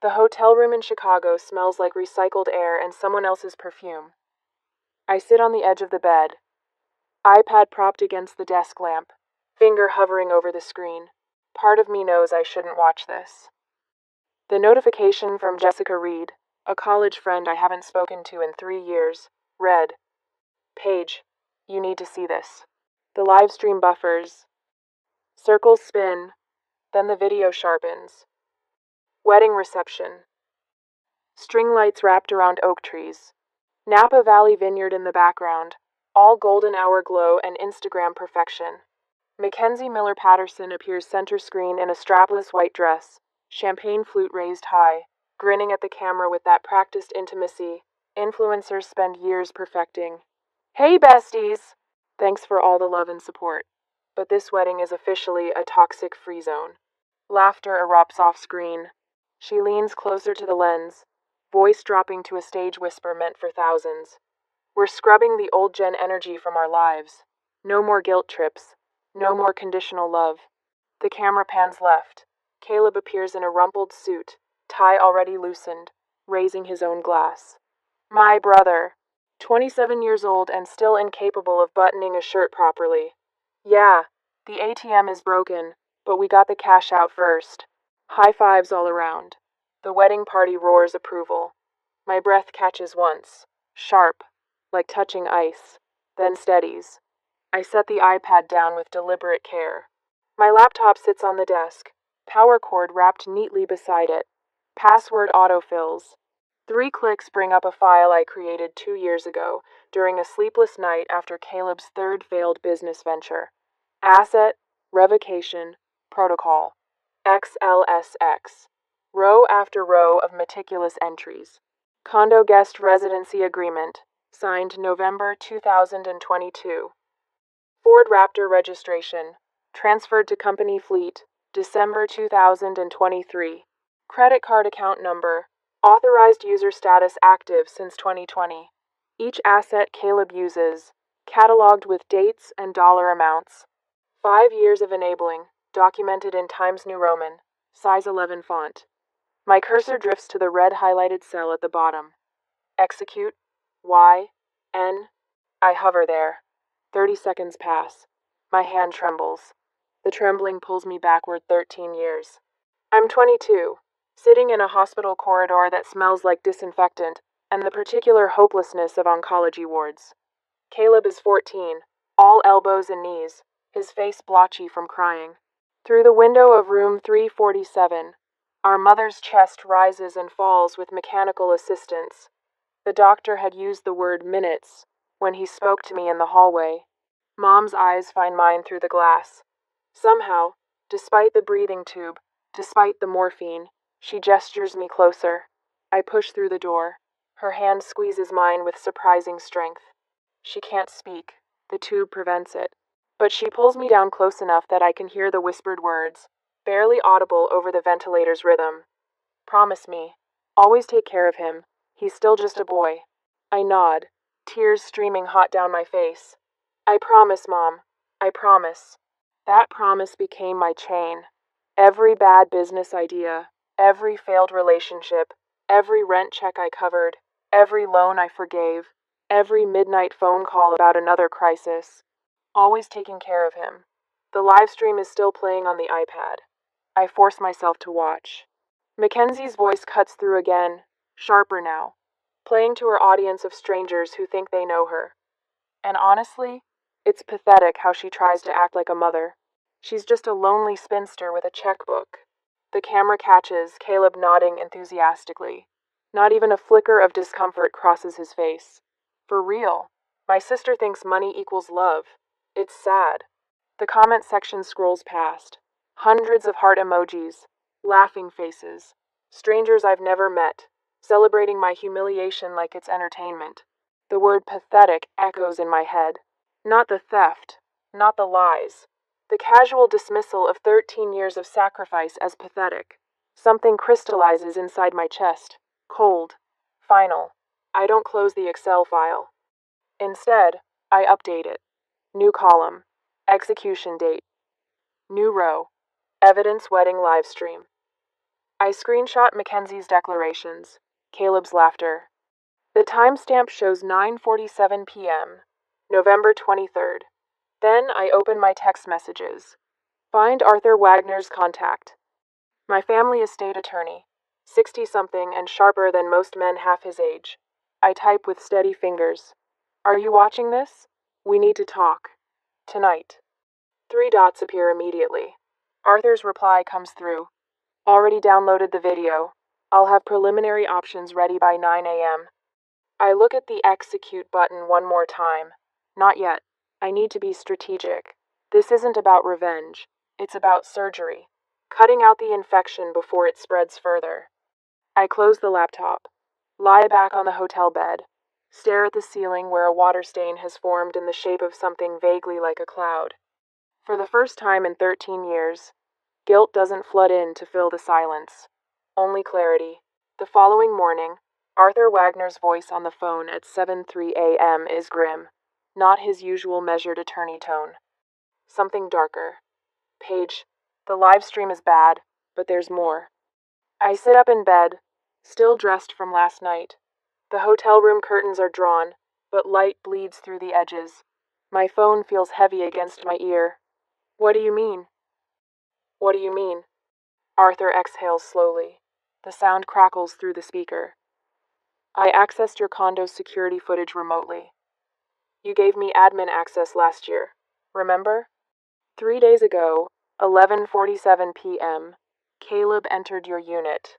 The hotel room in Chicago smells like recycled air and someone else's perfume. I sit on the edge of the bed, iPad propped against the desk lamp, finger hovering over the screen. Part of me knows I shouldn't watch this. The notification from Jessica Reed, a college friend I haven't spoken to in 3 years, read, "Paige, you need to see this." The live stream buffers. Circles spin, then the video sharpens. Wedding reception. String lights wrapped around oak trees. Napa Valley vineyard in the background. All golden hour glow and Instagram perfection. Mackenzie Miller Patterson appears center screen in a strapless white dress, champagne flute raised high, grinning at the camera with that practiced intimacy influencers spend years perfecting. Hey besties! Thanks for all the love and support. But this wedding is officially a toxic free zone. Laughter erupts off screen. She leans closer to the lens, voice dropping to a stage whisper meant for thousands. We're scrubbing the old gen energy from our lives. No more guilt trips. No more conditional love. The camera pans left. Caleb appears in a rumpled suit, tie already loosened, raising his own glass. My brother. 27 years old and still incapable of buttoning a shirt properly. Yeah, the ATM is broken, but we got the cash out first. High fives all around. The wedding party roars approval. My breath catches once, sharp, like touching ice, then steadies. I set the iPad down with deliberate care. My laptop sits on the desk, power cord wrapped neatly beside it. Password autofills. 3 clicks bring up a file I created 2 years ago during a sleepless night after Caleb's third failed business venture. Asset, revocation, protocol. XLSX. Row after row of meticulous entries. Condo guest residency agreement, signed November 2022. Ford Raptor registration, transferred to company fleet, December 2023. Credit card account number, authorized user status active since 2020. Each asset Caleb uses, cataloged with dates and dollar amounts. 5 years of enabling, documented in Times New Roman, size 11 font. My cursor drifts to the red highlighted cell at the bottom. Execute. Y. N. I hover there. 30 seconds pass. My hand trembles. The trembling pulls me backward 13 years. I'm 22, sitting in a hospital corridor that smells like disinfectant and the particular hopelessness of oncology wards. Caleb is 14, all elbows and knees, his face blotchy from crying. Through the window of room 347, our mother's chest rises and falls with mechanical assistance. The doctor had used the word minutes when he spoke to me in the hallway. Mom's eyes find mine through the glass. Somehow, despite the breathing tube, despite the morphine, she gestures me closer. I push through the door. Her hand squeezes mine with surprising strength. She can't speak. The tube prevents it. But she pulls me down close enough that I can hear the whispered words, barely audible over the ventilator's rhythm. Promise me. Always take care of him. He's still just a boy. I nod, tears streaming hot down my face. I promise, Mom. I promise. That promise became my chain. Every bad business idea, every failed relationship, every rent check I covered, every loan I forgave, every midnight phone call about another crisis. Always taking care of him. The live stream is still playing on the iPad. I force myself to watch. Mackenzie's voice cuts through again, sharper now, playing to her audience of strangers who think they know her. And honestly, it's pathetic how she tries to act like a mother. She's just a lonely spinster with a checkbook. The camera catches Caleb nodding enthusiastically. Not even a flicker of discomfort crosses his face. For real, my sister thinks money equals love. It's sad. The comment section scrolls past. Hundreds of heart emojis, laughing faces, strangers I've never met, celebrating my humiliation like it's entertainment. The word pathetic echoes in my head. Not the theft, not the lies. The casual dismissal of 13 years of sacrifice as pathetic. Something crystallizes inside my chest. Cold. Final. I don't close the Excel file. Instead, I update it. New column. Execution date. New row. Evidence wedding livestream. I screenshot Mackenzie's declarations, Caleb's laughter. The timestamp shows 9:47 p.m., November 23rd. Then I open my text messages. Find Arthur Wagner's contact. My family estate attorney, 60-something and sharper than most men half his age. I type with steady fingers. Are you watching this? We need to talk. Tonight. 3 dots appear immediately. Arthur's reply comes through. Already downloaded the video. I'll have preliminary options ready by 9 a.m. I look at the execute button one more time. Not yet. I need to be strategic. This isn't about revenge. It's about surgery. Cutting out the infection before it spreads further. I close the laptop. Lie back on the hotel bed. Stare at the ceiling where a water stain has formed in the shape of something vaguely like a cloud. For the first time in 13 years, guilt doesn't flood in to fill the silence. Only clarity. The following morning, Arthur Wagner's voice on the phone at 7:03 a.m. is grim. Not his usual measured attorney tone. Something darker. Paige, the live stream is bad, but there's more. I sit up in bed, still dressed from last night. The hotel room curtains are drawn, but light bleeds through the edges. My phone feels heavy against my ear. What do you mean? What do you mean? Arthur exhales slowly. The sound crackles through the speaker. I accessed your condo's security footage remotely. You gave me admin access last year. Remember? 3 days ago, 11:47 p.m., Caleb entered your unit.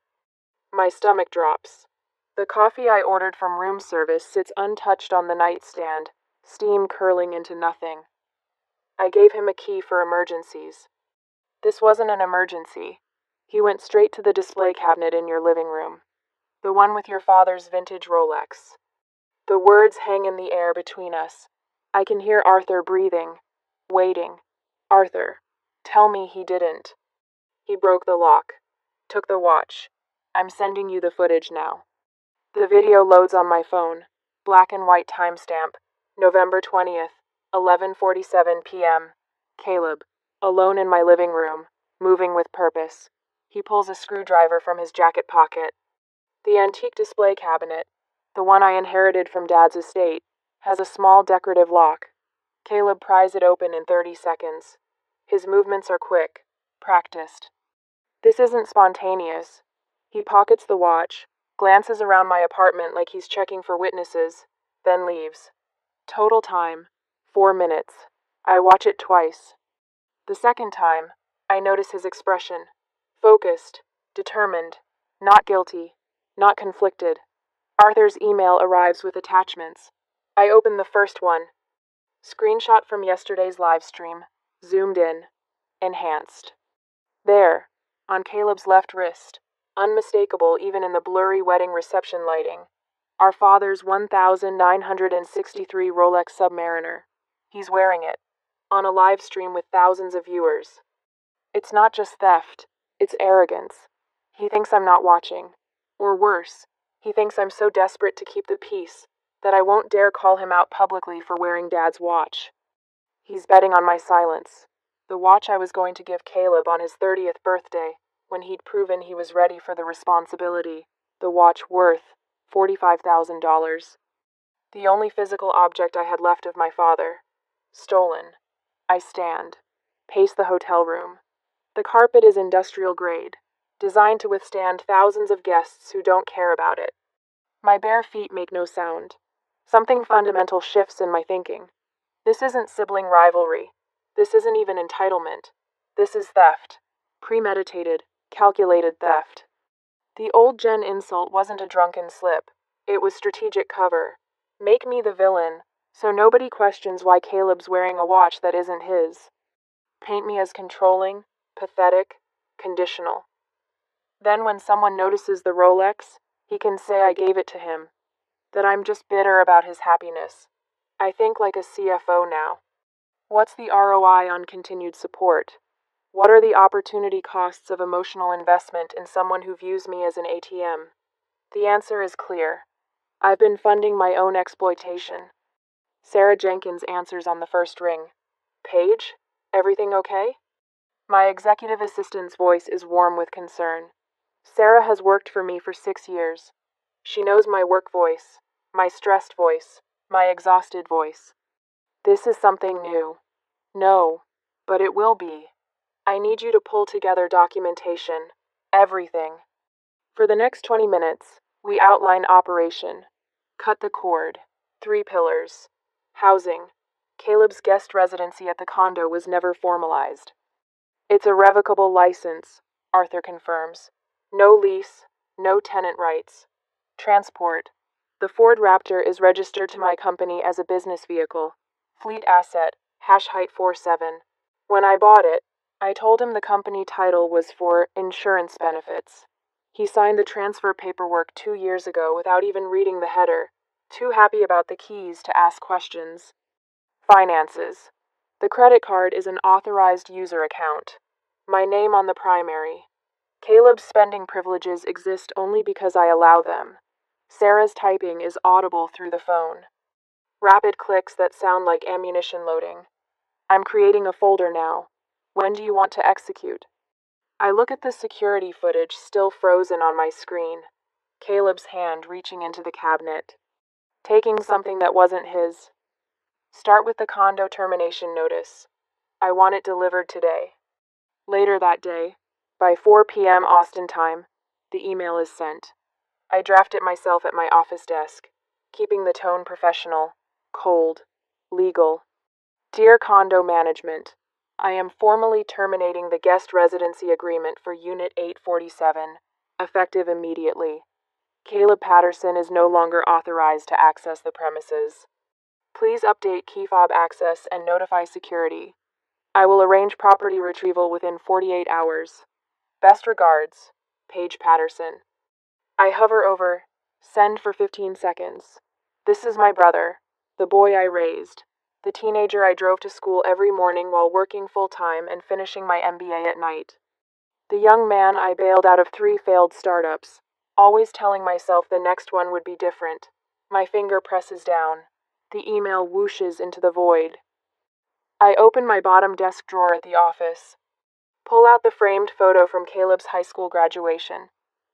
My stomach drops. The coffee I ordered from room service sits untouched on the nightstand, steam curling into nothing. I gave him a key for emergencies. This wasn't an emergency. He went straight to the display cabinet in your living room. The one with your father's vintage Rolex. The words hang in the air between us. I can hear Arthur breathing, waiting. Arthur, tell me he didn't. He broke the lock, took the watch. I'm sending you the footage now. The video loads on my phone. Black and white timestamp. November 20th, 11:47 p.m. Caleb, alone in my living room, moving with purpose. He pulls a screwdriver from his jacket pocket. The antique display cabinet, the one I inherited from Dad's estate, has a small decorative lock. Caleb pries it open in 30 seconds. His movements are quick, practiced. This isn't spontaneous. He pockets the watch, glances around my apartment like he's checking for witnesses, then leaves. Total time, 4 minutes. I watch it twice. The second time, I notice his expression. Focused, determined, not guilty, not conflicted. Arthur's email arrives with attachments. I open the first one. Screenshot from yesterday's live stream. Zoomed in. Enhanced. There, on Caleb's left wrist, unmistakable even in the blurry wedding reception lighting, our father's 1963 Rolex Submariner. He's wearing it, on a live stream with thousands of viewers. It's not just theft, it's arrogance. He thinks I'm not watching. Or worse, he thinks I'm so desperate to keep the peace that I won't dare call him out publicly for wearing Dad's watch. He's betting on my silence. The watch I was going to give Caleb on his 30th birthday, when he'd proven he was ready for the responsibility. The watch worth $45,000. The only physical object I had left of my father. Stolen. I stand. Pace the hotel room. The carpet is industrial grade, designed to withstand thousands of guests who don't care about it. My bare feet make no sound. Something fundamental shifts in my thinking. This isn't sibling rivalry. This isn't even entitlement. This is theft. Premeditated, calculated theft. The old gen insult wasn't a drunken slip. It was strategic cover. Make me the villain, so nobody questions why Caleb's wearing a watch that isn't his. Paint me as controlling, pathetic, conditional. Then when someone notices the Rolex, he can say I gave it to him. That I'm just bitter about his happiness. I think like a CFO now. What's the ROI on continued support? What are the opportunity costs of emotional investment in someone who views me as an ATM? The answer is clear. I've been funding my own exploitation. Sarah Jenkins answers on the first ring. Paige, everything okay? My executive assistant's voice is warm with concern. Sarah has worked for me for 6 years. She knows my work voice, my stressed voice, my exhausted voice. This is something new. No, but it will be. I need you to pull together documentation. Everything. For the next 20 minutes, we outline operation. Cut the cord. 3 pillars. Housing. Caleb's guest residency at the condo was never formalized. It's a revocable license, Arthur confirms. No lease, no tenant rights. Transport. The Ford Raptor is registered to my company as a business vehicle. Fleet asset, hash height 47. When I bought it, I told him the company title was for insurance benefits. He signed the transfer paperwork 2 years ago without even reading the header, too happy about the keys to ask questions. Finances. The credit card is an authorized user account. My name on the primary. Caleb's spending privileges exist only because I allow them. Sarah's typing is audible through the phone. Rapid clicks that sound like ammunition loading. I'm creating a folder now. When do you want to execute? I look at the security footage still frozen on my screen. Caleb's hand reaching into the cabinet. Taking something that wasn't his. Start with the condo termination notice. I want it delivered today. Later that day, by 4 p.m. Austin time, the email is sent. I draft it myself at my office desk, keeping the tone professional, cold, legal. Dear Condo Management, I am formally terminating the guest residency agreement for Unit 847, effective immediately. Caleb Patterson is no longer authorized to access the premises. Please update key fob access and notify security. I will arrange property retrieval within 48 hours. Best regards, Paige Patterson. I hover over, send for 15 seconds. This is my brother, the boy I raised, the teenager I drove to school every morning while working full-time and finishing my MBA at night. The young man I bailed out of 3 failed startups, always telling myself the next one would be different. My finger presses down. The email whooshes into the void. I open my bottom desk drawer at the office. Pull out the framed photo from Caleb's high school graduation.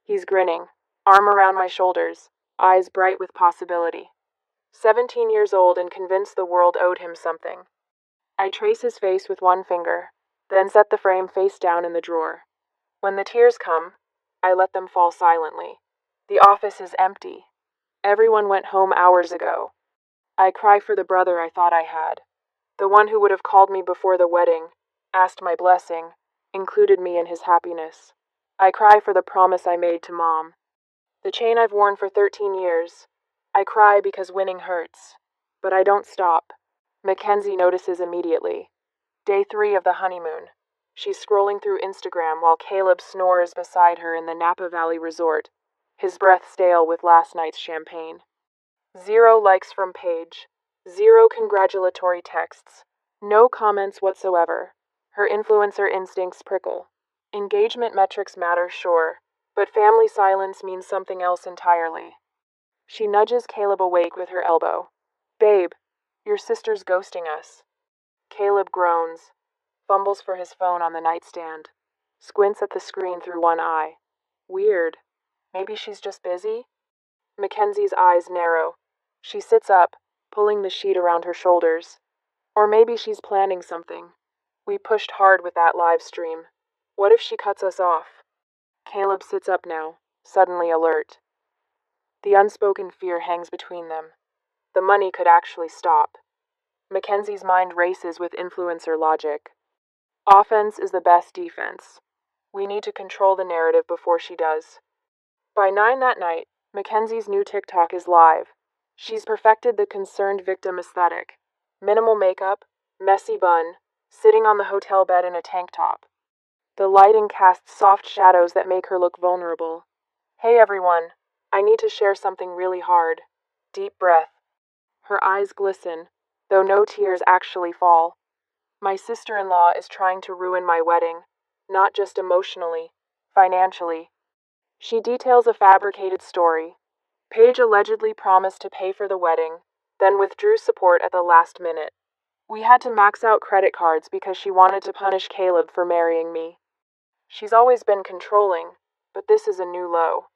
He's grinning, arm around my shoulders, eyes bright with possibility. 17 years old and convinced the world owed him something. I trace his face with one finger, then set the frame face down in the drawer. When the tears come, I let them fall silently. The office is empty. Everyone went home hours ago. I cry for the brother I thought I had. The one who would have called me before the wedding, asked my blessing, included me in his happiness. I cry for the promise I made to Mom. The chain I've worn for 13 years. I cry because winning hurts. But I don't stop. Mackenzie notices immediately. Day 3 of the honeymoon. She's scrolling through Instagram while Caleb snores beside her in the Napa Valley resort, his breath stale with last night's champagne. 0 likes from Paige. 0 congratulatory texts. No comments whatsoever. Her influencer instincts prickle. Engagement metrics matter, sure, but family silence means something else entirely. She nudges Caleb awake with her elbow. Babe, your sister's ghosting us. Caleb groans, fumbles for his phone on the nightstand, squints at the screen through one eye. Weird. Maybe she's just busy? Mackenzie's eyes narrow. She sits up, pulling the sheet around her shoulders. Or maybe she's planning something. We pushed hard with that live stream. What if she cuts us off? Caleb sits up now, suddenly alert. The unspoken fear hangs between them. The money could actually stop. Mackenzie's mind races with influencer logic. Offense is the best defense. We need to control the narrative before she does. By 9 that night, Mackenzie's new TikTok is live. She's perfected the concerned victim aesthetic. Minimal makeup, messy bun, sitting on the hotel bed in a tank top. The lighting casts soft shadows that make her look vulnerable. Hey everyone, I need to share something really hard. Deep breath. Her eyes glisten, though no tears actually fall. My sister-in-law is trying to ruin my wedding, not just emotionally, financially. She details a fabricated story. Paige allegedly promised to pay for the wedding, then withdrew support at the last minute. We had to max out credit cards because she wanted to punish Caleb for marrying me. She's always been controlling, but this is a new low.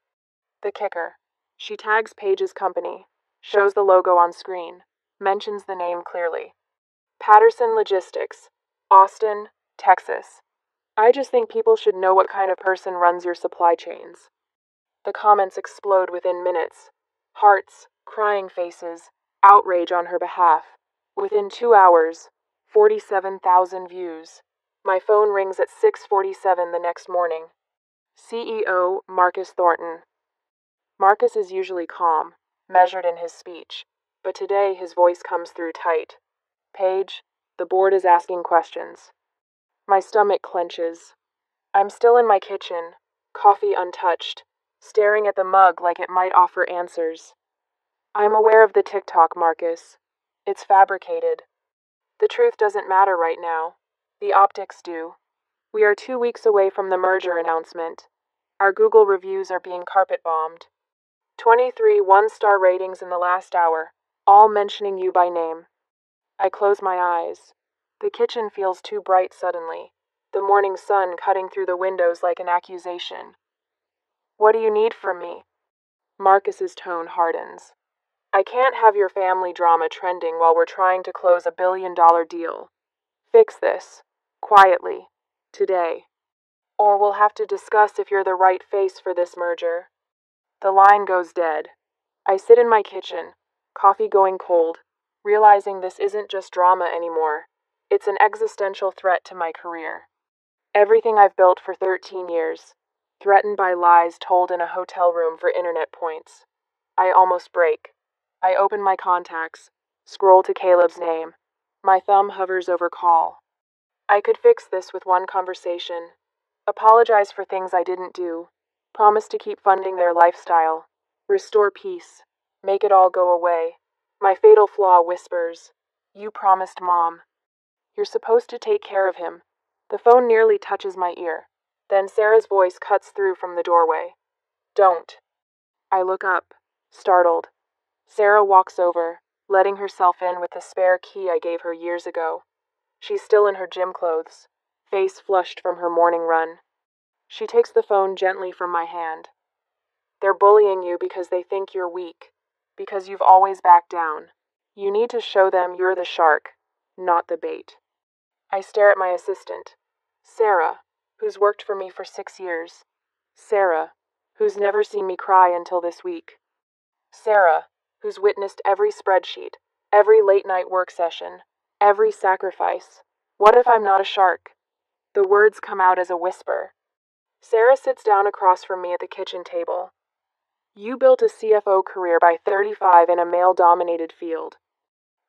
The kicker. She tags Paige's company, shows the logo on screen, mentions the name clearly. Patterson Logistics, Austin, Texas. I just think people should know what kind of person runs your supply chains. The comments explode within minutes. Hearts, crying faces, outrage on her behalf. Within 2 hours, 47,000 views. My phone rings at 6:47 the next morning. CEO Marcus Thornton. Marcus is usually calm, measured in his speech, but today his voice comes through tight. Paige, the board is asking questions. My stomach clenches. I'm still in my kitchen, coffee untouched, staring at the mug like it might offer answers. I'm aware of the TikTok, Marcus. It's fabricated. The truth doesn't matter right now. The optics do. We are 2 weeks away from the merger announcement. Our Google reviews are being carpet bombed. 23 one-star ratings in the last hour, all mentioning you by name. I close my eyes. The kitchen feels too bright suddenly, the morning sun cutting through the windows like an accusation. What do you need from me? Marcus's tone hardens. I can't have your family drama trending while we're trying to close $1 billion deal. Fix this, quietly, today. Or we'll have to discuss if you're the right face for this merger. The line goes dead. I sit in my kitchen, coffee going cold, realizing this isn't just drama anymore. It's an existential threat to my career. Everything I've built for 13 years, threatened by lies told in a hotel room for internet points. I almost break. I open my contacts, scroll to Caleb's name. My thumb hovers over call. I could fix this with one conversation. Apologize for things I didn't do. Promise to keep funding their lifestyle. Restore peace. Make it all go away. My fatal flaw whispers, "You promised Mom. You're supposed to take care of him." The phone nearly touches my ear. Then Sarah's voice cuts through from the doorway. "Don't." I look up, startled. Sarah walks over, letting herself in with the spare key I gave her years ago. She's still in her gym clothes, face flushed from her morning run. She takes the phone gently from my hand. "They're bullying you because they think you're weak, because you've always backed down. You need to show them you're the shark, not the bait." I stare at my assistant, Sarah, who's worked for me for 6 years. Sarah, who's never seen me cry until this week. Sarah, who's witnessed every spreadsheet, every late-night work session, every sacrifice. What if I'm not a shark? The words come out as a whisper. Sarah sits down across from me at the kitchen table. "You built a CFO career by 35 in a male-dominated field.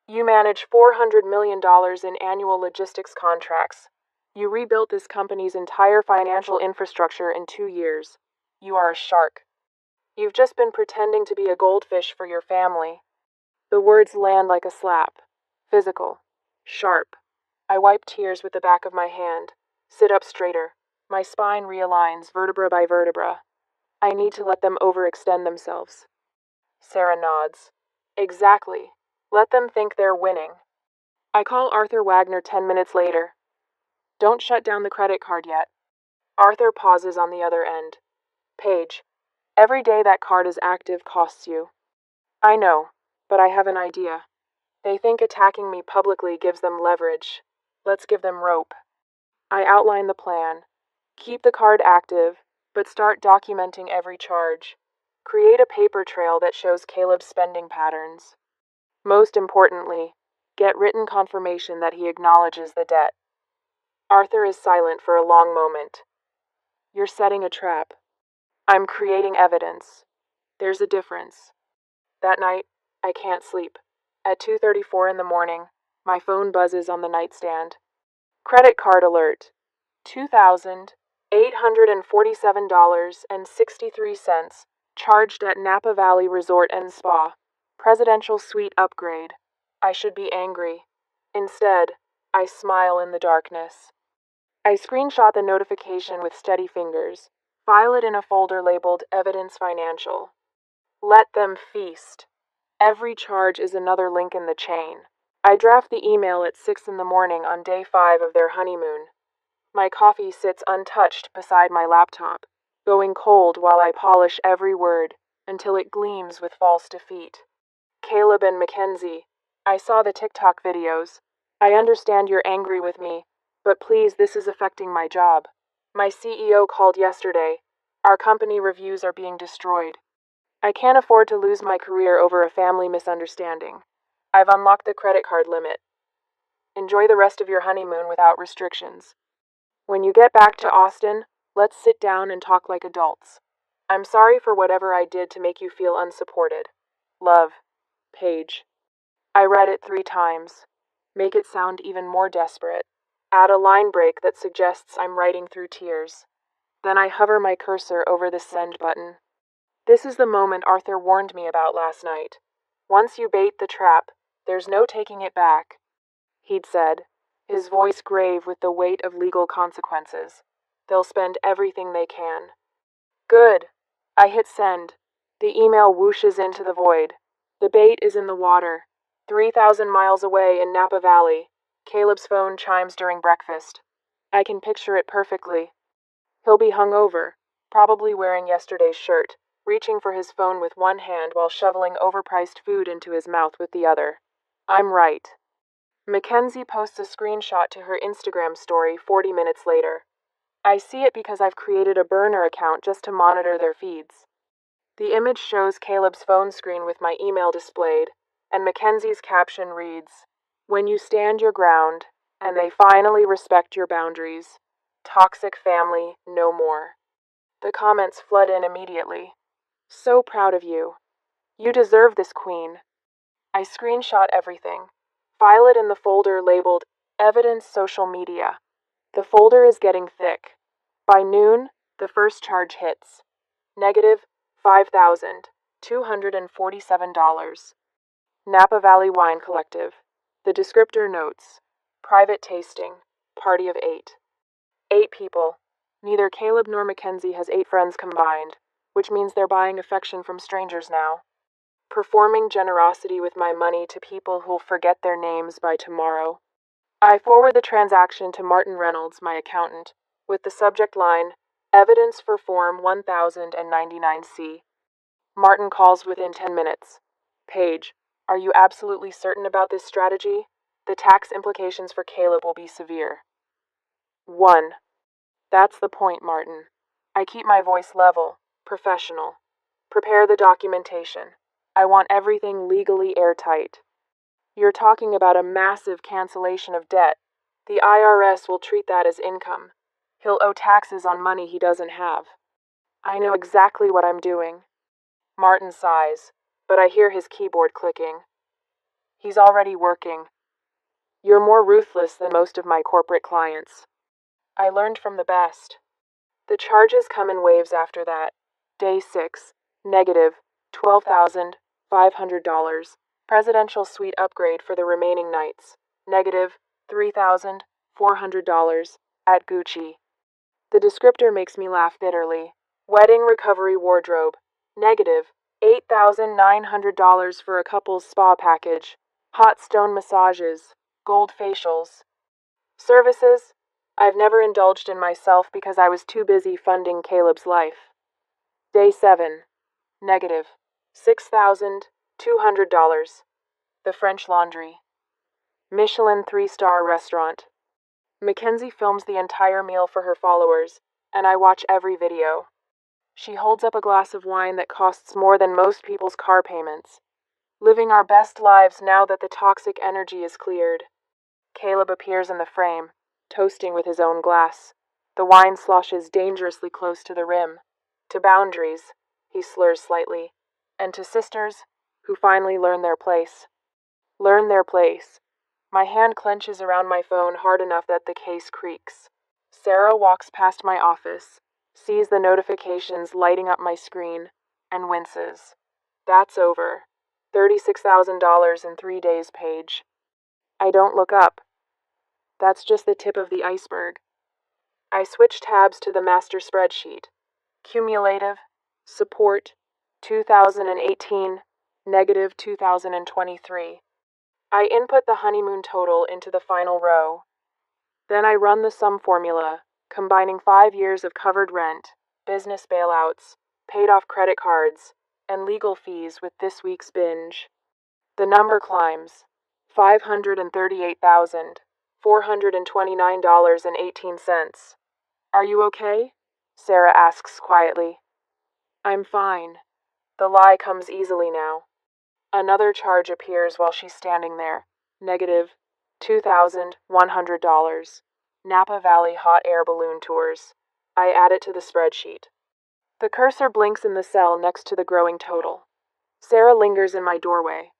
You manage $400 million in annual logistics contracts. You rebuilt this company's entire financial infrastructure in 2 years. You are a shark. You've just been pretending to be a goldfish for your family." The words land like a slap. Physical. Sharp. I wipe tears with the back of my hand. Sit up straighter. My spine realigns vertebra by vertebra. I need to let them overextend themselves. Sarah nods. "Exactly. Let them think they're winning." I call Arthur Wagner 10 minutes later. "Don't shut down the credit card yet." Arthur pauses on the other end. "Paige, every day that card is active costs you." "I know, but I have an idea. They think attacking me publicly gives them leverage. Let's give them rope." I outline the plan. Keep the card active, but start documenting every charge. Create a paper trail that shows Caleb's spending patterns. Most importantly, get written confirmation that he acknowledges the debt. Arthur is silent for a long moment. "You're setting a trap." "I'm creating evidence. There's a difference." That night, I can't sleep. At 2:34 in the morning, my phone buzzes on the nightstand. Credit card alert. $2,847.63 charged at Napa Valley Resort and Spa. Presidential suite upgrade. I should be angry. Instead, I smile in the darkness. I screenshot the notification with steady fingers. File it in a folder labeled Evidence Financial. Let them feast. Every charge is another link in the chain. I draft the email at 6 in the morning on day 5 of their honeymoon. My coffee sits untouched beside my laptop. going cold while I polish every word until it gleams with false defeat. Caleb and Mackenzie, I saw the TikTok videos. I understand you're angry with me, but please, this is affecting my job. My CEO called yesterday. Our company reviews are being destroyed. I can't afford to lose my career over a family misunderstanding. I've unlocked the credit card limit. Enjoy the rest of your honeymoon without restrictions. When you get back to Austin, let's sit down and talk like adults. I'm sorry for whatever I did to make you feel unsupported. Love, Paige. I read it 3 times. Make it sound even more desperate. Add a line break that suggests I'm writing through tears. Then I hover my cursor over the send button. This is the moment Arthur warned me about last night. Once you bait the trap, there's no taking it back, he'd said, his voice grave with the weight of legal consequences. They'll spend everything they can. Good. I hit send. The email whooshes into the void. The bait is in the water. 3,000 miles away in Napa Valley. Caleb's phone chimes during breakfast. I can picture it perfectly. He'll be hungover, probably wearing yesterday's shirt, reaching for his phone with one hand while shoveling overpriced food into his mouth with the other. I'm right. Mackenzie posts a screenshot to her Instagram story 40 minutes later. I see it because I've created a burner account just to monitor their feeds. The image shows Caleb's phone screen with my email displayed, and Mackenzie's caption reads, "When you stand your ground, and they finally respect your boundaries. Toxic family, no more." The comments flood in immediately. So proud of you. You deserve this, queen. I screenshot everything. File it in the folder labeled Evidence Social Media. The folder is getting thick. By noon, the first charge hits. Negative $5,247. Napa Valley Wine Collective. The descriptor notes. Private tasting. Party of 8. 8 people. Neither Caleb nor Mackenzie has 8 friends combined, which means they're buying affection from strangers now. Performing generosity with my money to people who'll forget their names by tomorrow. I forward the transaction to Martin Reynolds, my accountant, with the subject line, Evidence for Form 1099C. Martin calls within 10 minutes. Paige, are you absolutely certain about this strategy? The tax implications for Caleb will be severe. 1. That's the point, Martin. I keep my voice level, professional. Prepare the documentation. I want everything legally airtight. You're talking about a massive cancellation of debt. The IRS will treat that as income. He'll owe taxes on money he doesn't have. I know exactly what I'm doing. Martin sighs, but I hear his keyboard clicking. He's already working. You're more ruthless than most of my corporate clients. I learned from the best. The charges come in waves after that. Day 6, negative $12,500. Presidential suite upgrade for the remaining nights. Negative $3,400 at Gucci. The descriptor makes me laugh bitterly. Wedding recovery wardrobe. Negative $8,900 for a couple's spa package. Hot stone massages. Gold facials. Services. I've never indulged in myself because I was too busy funding Caleb's life. Day 7. Negative $6,200. The French Laundry. Michelin 3-star restaurant. Mackenzie films the entire meal for her followers, and I watch every video. She holds up a glass of wine that costs more than most people's car payments. Living our best lives now that the toxic energy is cleared. Caleb appears in the frame, toasting with his own glass. The wine sloshes dangerously close to the rim. To boundaries, he slurs slightly, and to sisters who finally learn their place. Learn their place. My hand clenches around my phone hard enough that the case creaks. Sarah walks past my office, sees the notifications lighting up my screen, and winces. That's over. $36,000 in 3 days, Paige. I don't look up. That's just the tip of the iceberg. I switch tabs to the master spreadsheet. Cumulative, support, 2018, negative 2023. I input the honeymoon total into the final row. Then I run the sum formula, combining 5 years of covered rent, business bailouts, paid off credit cards, and legal fees with this week's binge. The number climbs. $538,429.18. Are you okay? Sarah asks quietly. I'm fine. The lie comes easily now. Another charge appears while she's standing there. Negative $2,100. Napa Valley hot air balloon tours. I add it to the spreadsheet. The cursor blinks in the cell next to the growing total. Sarah lingers in my doorway.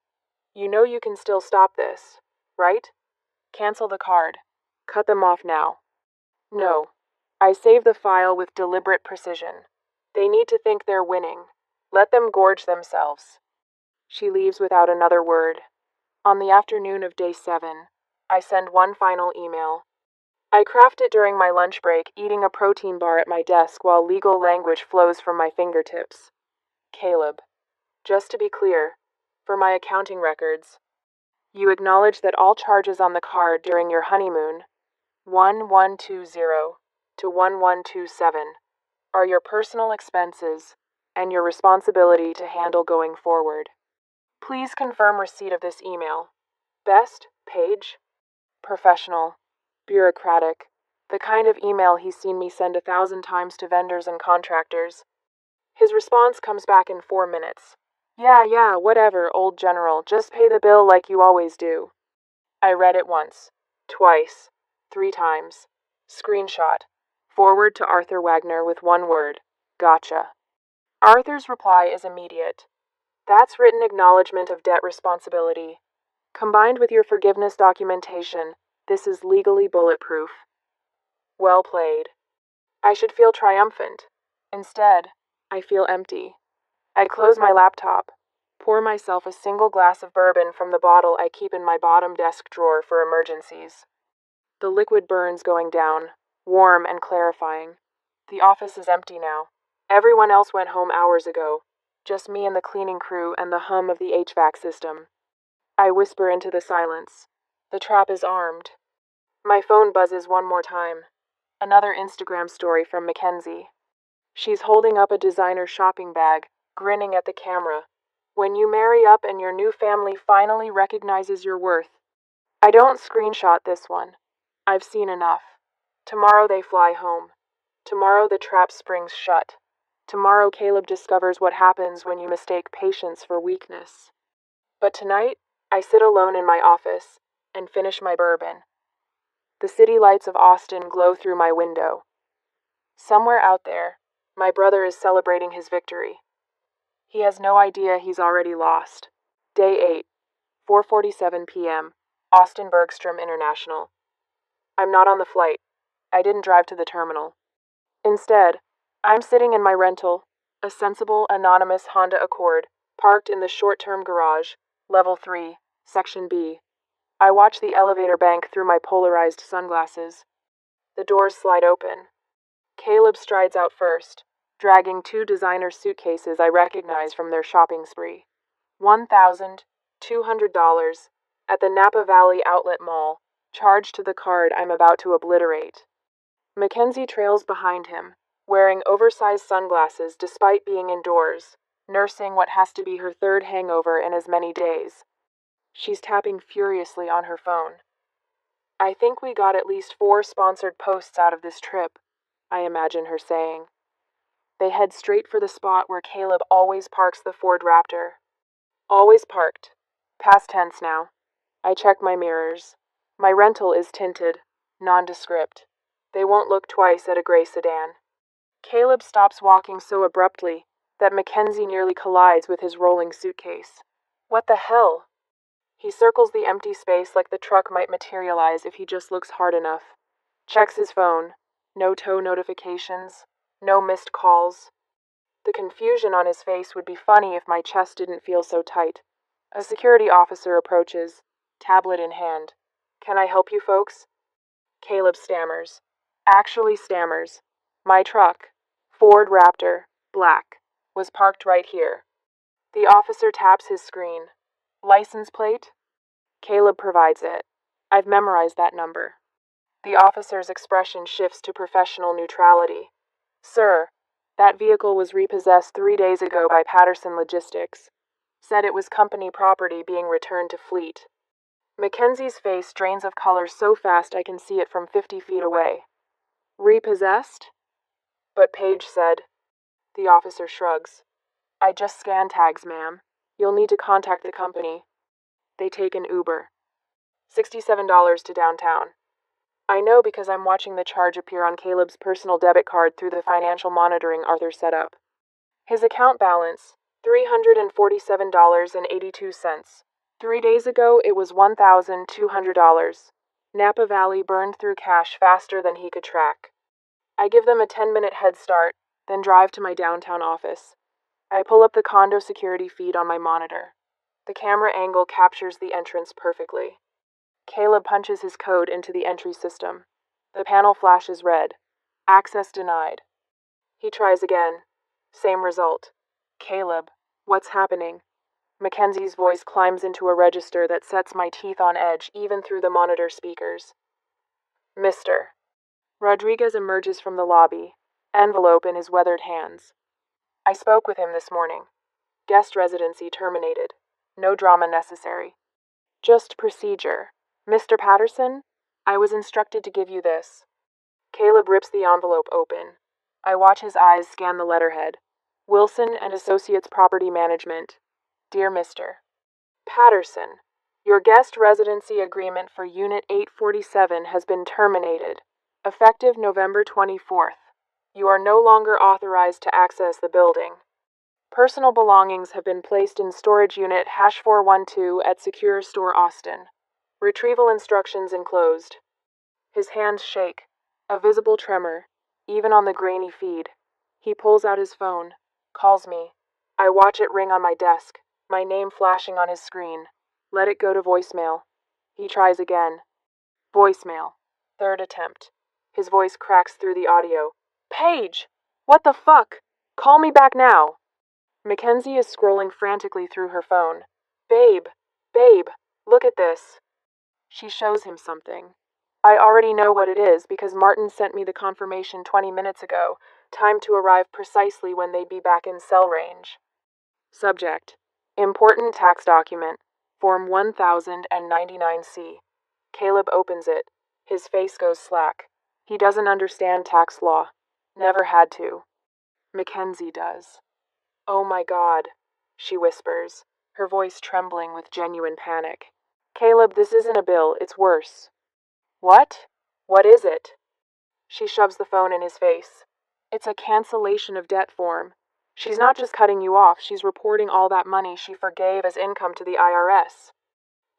You know you can still stop this, right? Cancel the card. Cut them off now. No. I save the file with deliberate precision. They need to think they're winning. Let them gorge themselves. She leaves without another word. On the afternoon of day 7, I send one final email. I craft it during my lunch break, eating a protein bar at my desk while legal language flows from my fingertips. Caleb, just to be clear, for my accounting records, you acknowledge that all charges on the card during your honeymoon, 1120 to 1127, are your personal expenses and your responsibility to handle going forward. Please confirm receipt of this email. Best, Paige. Professional. Bureaucratic. The kind of email he's seen me send 1,000 times to vendors and contractors. His response comes back in 4 minutes. Yeah, whatever, old general. Just pay the bill like you always do. I read it once. Twice. 3 times. Screenshot. Forward to Arthur Wagner with one word. Gotcha. Arthur's reply is immediate. That's written acknowledgement of debt responsibility. Combined with your forgiveness documentation, this is legally bulletproof. Well played. I should feel triumphant. Instead, I feel empty. I close my laptop, pour myself a single glass of bourbon from the bottle I keep in my bottom desk drawer for emergencies. The liquid burns going down, warm and clarifying. The office is empty now. Everyone else went home hours ago. Just me and the cleaning crew and the hum of the HVAC system. I whisper into the silence. The trap is armed. My phone buzzes one more time. Another Instagram story from Mackenzie. She's holding up a designer shopping bag, grinning at the camera. When you marry up and your new family finally recognizes your worth. I don't screenshot this one. I've seen enough. Tomorrow they fly home. Tomorrow the trap springs shut. Tomorrow Caleb discovers what happens when you mistake patience for weakness. But tonight, I sit alone in my office and finish my bourbon. The city lights of Austin glow through my window. Somewhere out there, my brother is celebrating his victory. He has no idea he's already lost. Day 8, 4:47 p.m., Austin Bergstrom International. I'm not on the flight. I didn't drive to the terminal. Instead, I'm sitting in my rental, a sensible, anonymous Honda Accord, parked in the short-term garage, Level 3, Section B. I watch the elevator bank through my polarized sunglasses. The doors slide open. Caleb strides out first, dragging 2 designer suitcases I recognize from their shopping spree. $1,200 at the Napa Valley Outlet Mall, charged to the card I'm about to obliterate. Mackenzie trails behind him, wearing oversized sunglasses despite being indoors, nursing what has to be her 3rd hangover in as many days. She's tapping furiously on her phone. I think we got at least 4 sponsored posts out of this trip, I imagine her saying. They head straight for the spot where Caleb always parks the Ford Raptor. Always parked. Past tense now. I check my mirrors. My rental is tinted, nondescript. They won't look twice at a gray sedan. Caleb stops walking so abruptly that Mackenzie nearly collides with his rolling suitcase. What the hell? He circles the empty space like the truck might materialize if he just looks hard enough. Checks his phone. No tow notifications. No missed calls. The confusion on his face would be funny if my chest didn't feel so tight. A security officer approaches, tablet in hand. Can I help you folks? Caleb stammers. Actually stammers. My truck, Ford Raptor, black, was parked right here. The officer taps his screen. License plate? Caleb provides it. I've memorized that number. The officer's expression shifts to professional neutrality. Sir, That vehicle was repossessed 3 days ago by Patterson Logistics. Said it was company property being returned to Fleet. Mackenzie's face drains of color so fast I can see it from 50 feet away. Repossessed? But Paige said. The officer shrugs. I just scanned tags, ma'am. You'll need to contact the company. They take an Uber. $67 to downtown. I know because I'm watching the charge appear on Caleb's personal debit card through the financial monitoring Arthur set up. His account balance, $347.82. 3 days ago, it was $1,200. Napa Valley burned through cash faster than he could track. I give them a 10-minute head start, then drive to my downtown office. I pull up the condo security feed on my monitor. The camera angle captures the entrance perfectly. Caleb punches his code into the entry system. The panel flashes red. Access denied. He tries again. Same result. Caleb, what's happening? Mackenzie's voice climbs into a register that sets my teeth on edge even through the monitor speakers. Mr. Rodriguez emerges from the lobby, envelope in his weathered hands. I spoke with him this morning. Guest residency terminated. No drama necessary. Just procedure. Mr. Patterson, I was instructed to give you this. Caleb rips the envelope open. I watch his eyes scan the letterhead. Wilson and Associates Property Management. Dear Mr. Patterson, your guest residency agreement for Unit 847 has been terminated, effective November 24th. You are no longer authorized to access the building. Personal belongings have been placed in storage unit #412 at Secure Store Austin. Retrieval instructions enclosed. His hands shake, a visible tremor, even on the grainy feed. He pulls out his phone, calls me. I watch it ring on my desk, my name flashing on his screen. Let it go to voicemail. He tries again. Voicemail. Third attempt. His voice cracks through the audio. Paige! What the fuck? Call me back now. Mackenzie is scrolling frantically through her phone. Babe, look at this. She shows him something. I already know what it is because Martin sent me the confirmation 20 minutes ago, time to arrive precisely when they'd be back in cell range. Subject. Important tax document. Form 1099-C. Caleb opens it. His face goes slack. He doesn't understand tax law. Never had to. Mackenzie does. Oh my God, she whispers, her voice trembling with genuine panic. Caleb, this isn't a bill, it's worse. What? What is it? She shoves the phone in his face. It's a cancellation of debt form. She's not just cutting you off, she's reporting all that money she forgave as income to the IRS.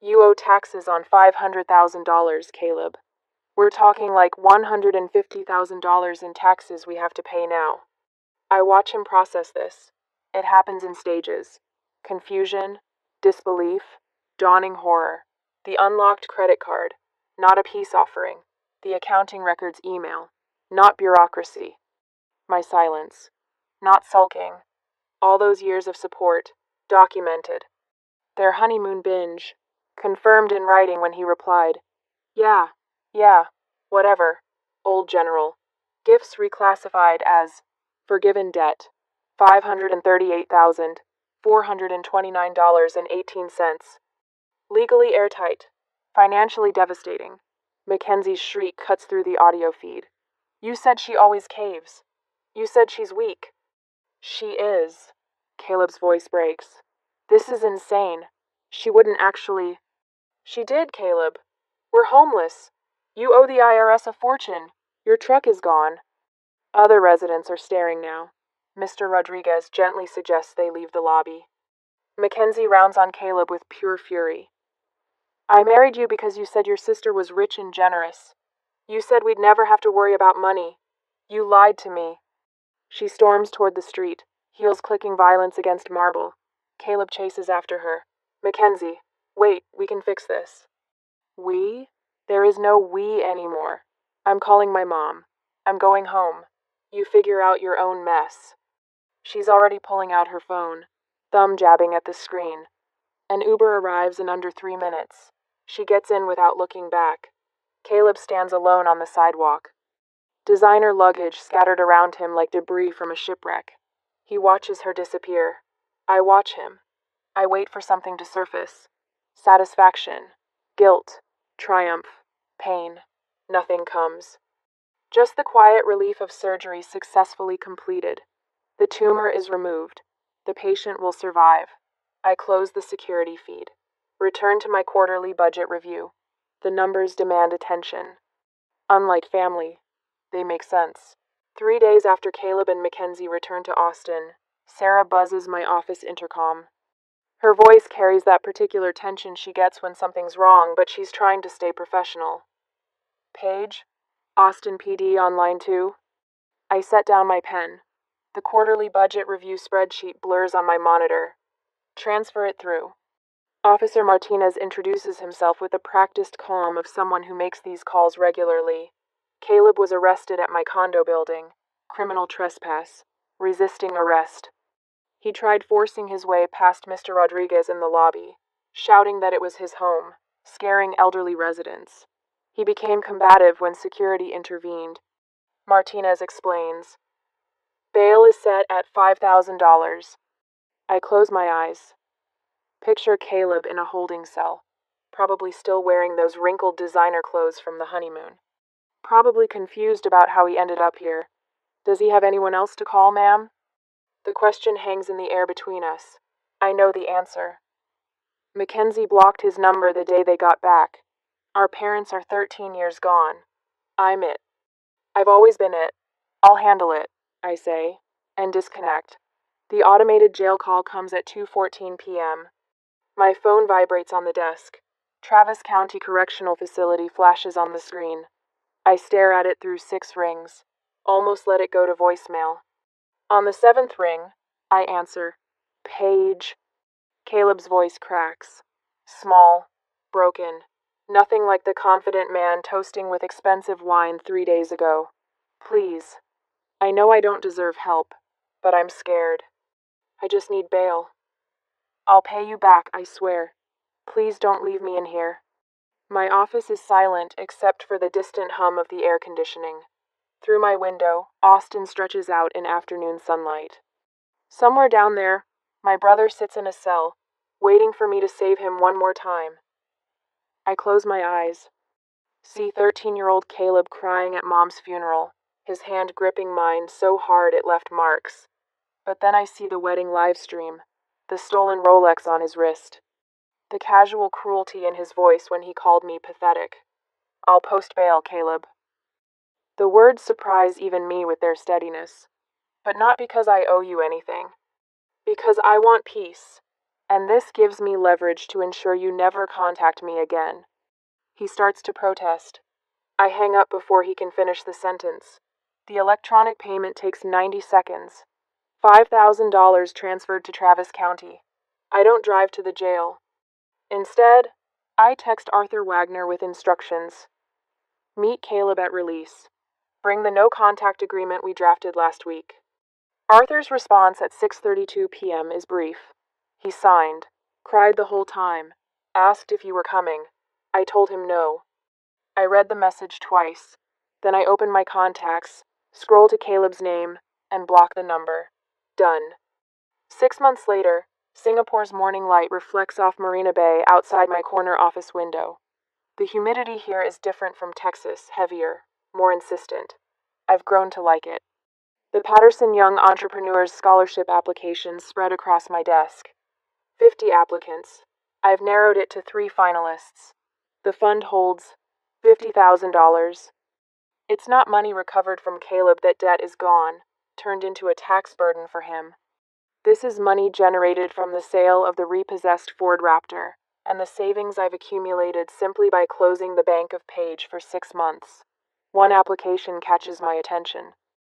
You owe taxes on $500,000, Caleb. We're talking like $150,000 in taxes we have to pay now. I watch him process this. It happens in stages. Confusion, disbelief, dawning horror. The unlocked credit card, not a peace offering. The accounting records email, not bureaucracy. My silence, not sulking. All those years of support, documented. Their honeymoon binge, confirmed in writing when he replied, Yeah, whatever, old general. Gifts reclassified as forgiven debt, $538,429.18. Legally airtight, financially devastating. Mackenzie's shriek cuts through the audio feed. You said she always caves. You said she's weak. She is. Caleb's voice breaks. This is insane. She wouldn't actually. She did, Caleb. We're homeless. You owe the IRS a fortune. Your truck is gone. Other residents are staring now. Mr. Rodriguez gently suggests they leave the lobby. Mackenzie rounds on Caleb with pure fury. I married you because you said your sister was rich and generous. You said we'd never have to worry about money. You lied to me. She storms toward the street, heels clicking violence against marble. Caleb chases after her. Mackenzie, wait, we can fix this. We? There is no we anymore. I'm calling my mom. I'm going home. You figure out your own mess. She's already pulling out her phone, thumb jabbing at the screen. An Uber arrives in under 3 minutes. She gets in without looking back. Caleb stands alone on the sidewalk. Designer luggage scattered around him like debris from a shipwreck. He watches her disappear. I watch him. I wait for something to surface. Satisfaction, guilt, triumph, pain. Nothing comes. Just the quiet relief of surgery successfully completed. The tumor is removed. The patient will survive. I close the security feed. Return to my quarterly budget review. The numbers demand attention. Unlike family, they make sense. 3 days after Caleb and Mackenzie return to Austin, Sarah buzzes my office intercom. Her voice carries that particular tension she gets when something's wrong, but she's trying to stay professional. Paige, Austin PD on line 2. I set down my pen. The quarterly budget review spreadsheet blurs on my monitor. Transfer it through. Officer Martinez introduces himself with the practiced calm of someone who makes these calls regularly. Caleb was arrested at my condo building. Criminal trespass. Resisting arrest. He tried forcing his way past Mr. Rodriguez in the lobby, shouting that it was his home, scaring elderly residents. He became combative when security intervened. Martinez explains. Bail is set at $5,000. I close my eyes. Picture Caleb in a holding cell, probably still wearing those wrinkled designer clothes from the honeymoon. Probably confused about how he ended up here. Does he have anyone else to call, ma'am? The question hangs in the air between us. I know the answer. Mackenzie blocked his number the day they got back. Our parents are 13 years gone. I'm it. I've always been it. I'll handle it, I say, and disconnect. The automated jail call comes at 2:14 p.m. My phone vibrates on the desk. Travis County Correctional Facility flashes on the screen. I stare at it through 6 rings. Almost let it go to voicemail. On the 7th ring, I answer. Paige. Caleb's voice cracks. Small. Broken. Nothing like the confident man toasting with expensive wine 3 days ago. Please. I know I don't deserve help, but I'm scared. I just need bail. I'll pay you back, I swear. Please don't leave me in here. My office is silent except for the distant hum of the air conditioning. Through my window, Austin stretches out in afternoon sunlight. Somewhere down there, my brother sits in a cell, waiting for me to save him one more time. I close my eyes. See 13-year-old Caleb crying at Mom's funeral, his hand gripping mine so hard it left marks. But then I see the wedding livestream, the stolen Rolex on his wrist, the casual cruelty in his voice when he called me pathetic. I'll post bail, Caleb. The words surprise even me with their steadiness, but not because I owe you anything. Because I want peace, and this gives me leverage to ensure you never contact me again. He starts to protest. I hang up before he can finish the sentence. The electronic payment takes 90 seconds. $5,000 transferred to Travis County. I don't drive to the jail. Instead, I text Arthur Wagner with instructions. Meet Caleb at release. Bring the no-contact agreement we drafted last week. Arthur's response at 6:32 p.m. is brief. He signed, cried the whole time, asked if you were coming. I told him no. I read the message twice. Then I open my contacts, scroll to Caleb's name, and block the number. Done. 6 months later, Singapore's morning light reflects off Marina Bay outside my corner office window. The humidity here is different from Texas, heavier, more insistent. I've grown to like it. The Patterson Young Entrepreneurs Scholarship applications spread across my desk. 50 applicants. I've narrowed it to 3 finalists. The fund holds $50,000. It's not money recovered from Caleb. That debt is gone, turned into a tax burden for him. This is money generated from the sale of the repossessed Ford Raptor, and the savings I've accumulated simply by closing the bank of Paige for 6 months. One application catches my attention.